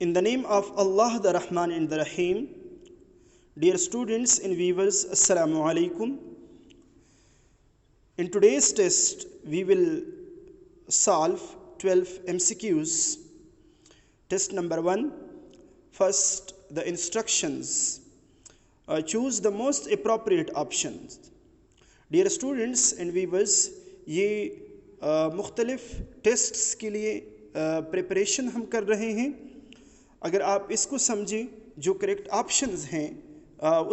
In the name of Allah, the Rahman and the Rahim, dear students and viewers, Assalamu alaikum. In today's test, we will solve 12 MCQs. Test number 1. First, the instructions. Choose the most appropriate options. Dear students and viewers, ये मुख्तलिफ tests के लिए preparation हम कर रहे हैं. अगर आप इसको समझें, जो करेक्ट ऑप्शंस हैं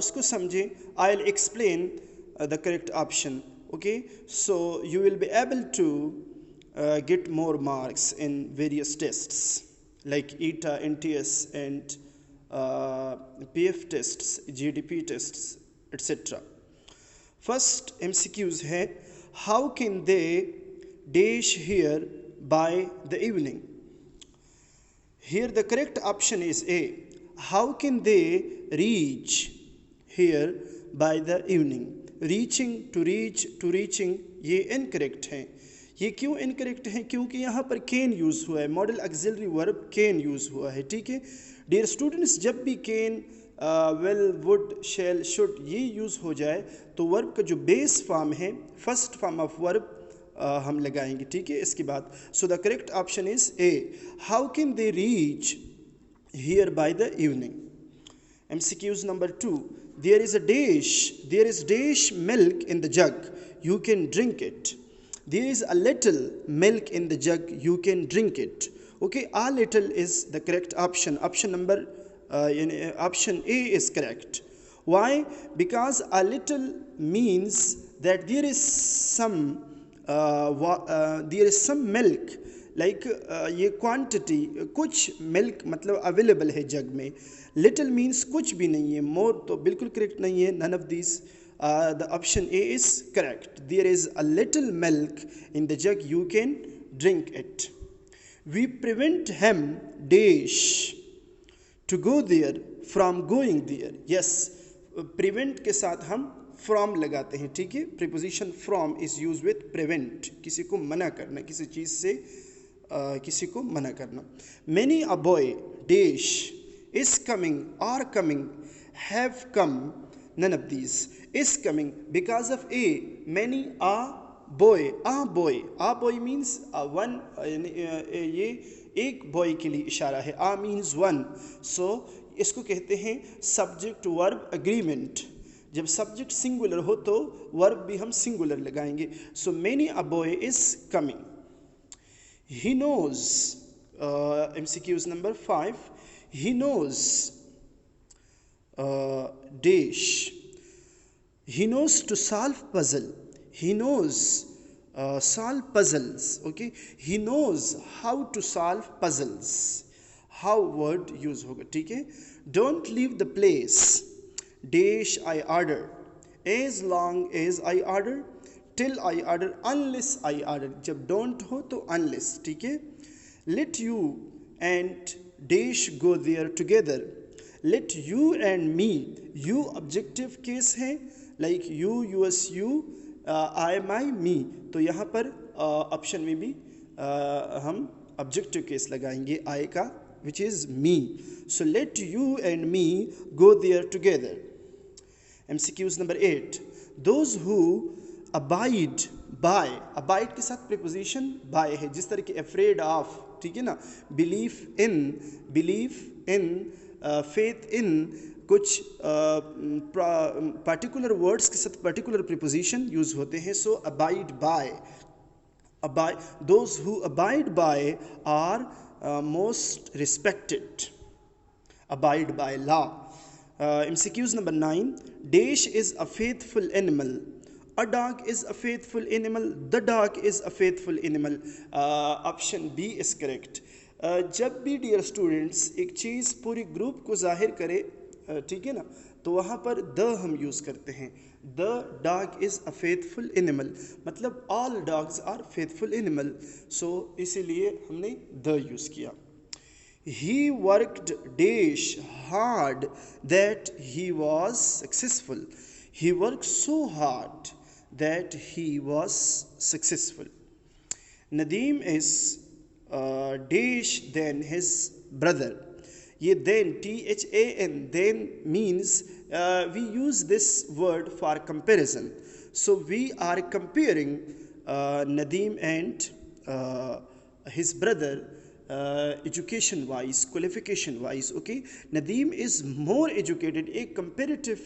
उसको समझें. I will explain the correct option. Okay, so you will be able to get more marks in various tests like ETA, NTS and PF tests, GDP tests, etc. First MCQs है, how can they dash here by the evening? Here the correct option is A. How can they reach here by the evening? Reaching, to reach, to reaching, ये incorrect हैं. ये क्यों incorrect हैं? क्योंकि यहाँ पर can use हुआ है, modal auxiliary verb can use हुआ है. ठीक है डियर स्टूडेंट्स, जब भी can, will, would, shall, should ये यूज़ हो जाए तो वर्ब का जो बेस फॉर्म है, फर्स्ट फॉर्म ऑफ वर्ब हम लगाएंगे. ठीक है, इसके बाद so the correct option is A. How can they reach here by the evening? MCQs number 2. There is dash milk in the jug, you can drink it. There is a little milk in the jug, you can drink it. Okay, a little is the correct option. Option number option A is correct. Why? Because a little means that there is some milk, like ये quantity, कुछ milk मतलब available है जग में. Little means कुछ भी नहीं है, मोर तो बिल्कुल करेक्ट नहीं है. None of this. The option A is correct. There is a little milk in the jug, you can drink it. We prevent him dash to go there from going there. Yes, prevent के साथ हम from लगाते हैं. ठीक है, preposition from is used with prevent, किसी को मना करना, किसी चीज़ से किसी को मना करना. Many a boy dash is coming, are coming, have come. None of these is coming because of A. Many a boy. A boy means one. ये एक boy के लिए इशारा है. A means one. So इसको कहते हैं subject verb agreement. जब subject singular हो तो verb भी हम singular लगाएंगे. So many a boy is coming. He knows. MCQs number 5. He knows. Dash. He knows to solve puzzle. He knows solve puzzles. Okay, he knows how to solve puzzles. How word use होगा. ठीक है, don't leave the place. Dash I order. As long as I order, till I order, unless I order. जब don't हो तो unless. ठीक है, let you and dash go there together. Let you and me. You objective case है, like you, yours, you, I, my, me. तो यहाँ पर option में भी हम objective case लगाएंगे I का, which is me. So let you and me go there together. MCQs number 8. Those who abide by. Abide के साथ preposition by है, जिस तरह के afraid of. ठीक है ना, believe in, faith in, कुछ particular words के साथ particular preposition use होते हैं. So abide by. Those who abide by are most respected. Abide by law. MCQs number 9. Dash is a faithful animal. A dog is a faithful animal. The dog is a faithful animal. Option B is correct. जब भी dear students एक चीज़ पूरी group को जाहिर करे, ठीक है ना, तो वहाँ पर द हम यूज़ करते हैं. The dog is a faithful animal, मतलब all dogs are faithful animal. So इसीलिए हमने द यूज़ किया. He worked dash hard that he was successful. He worked so hard that he was successful. Nadeem is dash than his brother. ये then, THAN, then means we use this word for comparison. So we are comparing Nadeem and his brother education wise, qualification wise. Okay, Nadeem is more educated, एक comparative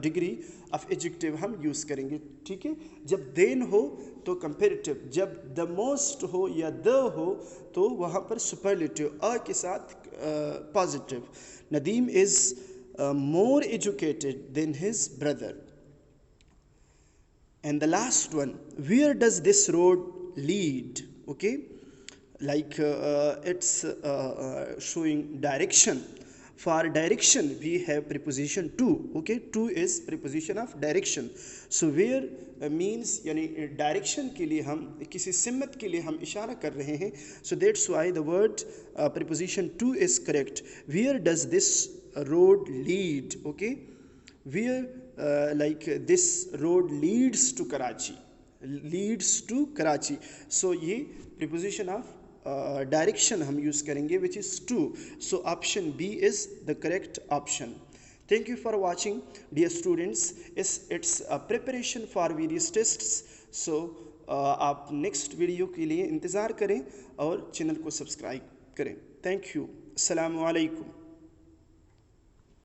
degree of adjective हम use करेंगे, ठीक है। जब then हो तो comparative, जब the most हो या the हो तो वहाँ पर superlative a के साथ positive. Nadeem is more educated than his brother. And the last one, where does this road lead? Okay, like it's showing direction. For direction we have preposition to. Okay, to is preposition of direction. So where means यानी direction के लिए हम किसी सिमत के लिए हम इशारा कर रहे हैं. So that's why the word preposition to is correct. Where does this road lead? Okay, where like this road leads to Karachi, leads to Karachi. So ये preposition of direction हम use करेंगे, which is to. So option B is the correct option. Thank you for watching, dear students. It's a preparation for various tests. So आप next video के लिए इंतज़ार करें और channel को सब्सक्राइब करें. Thank you. Assalamu alaikum.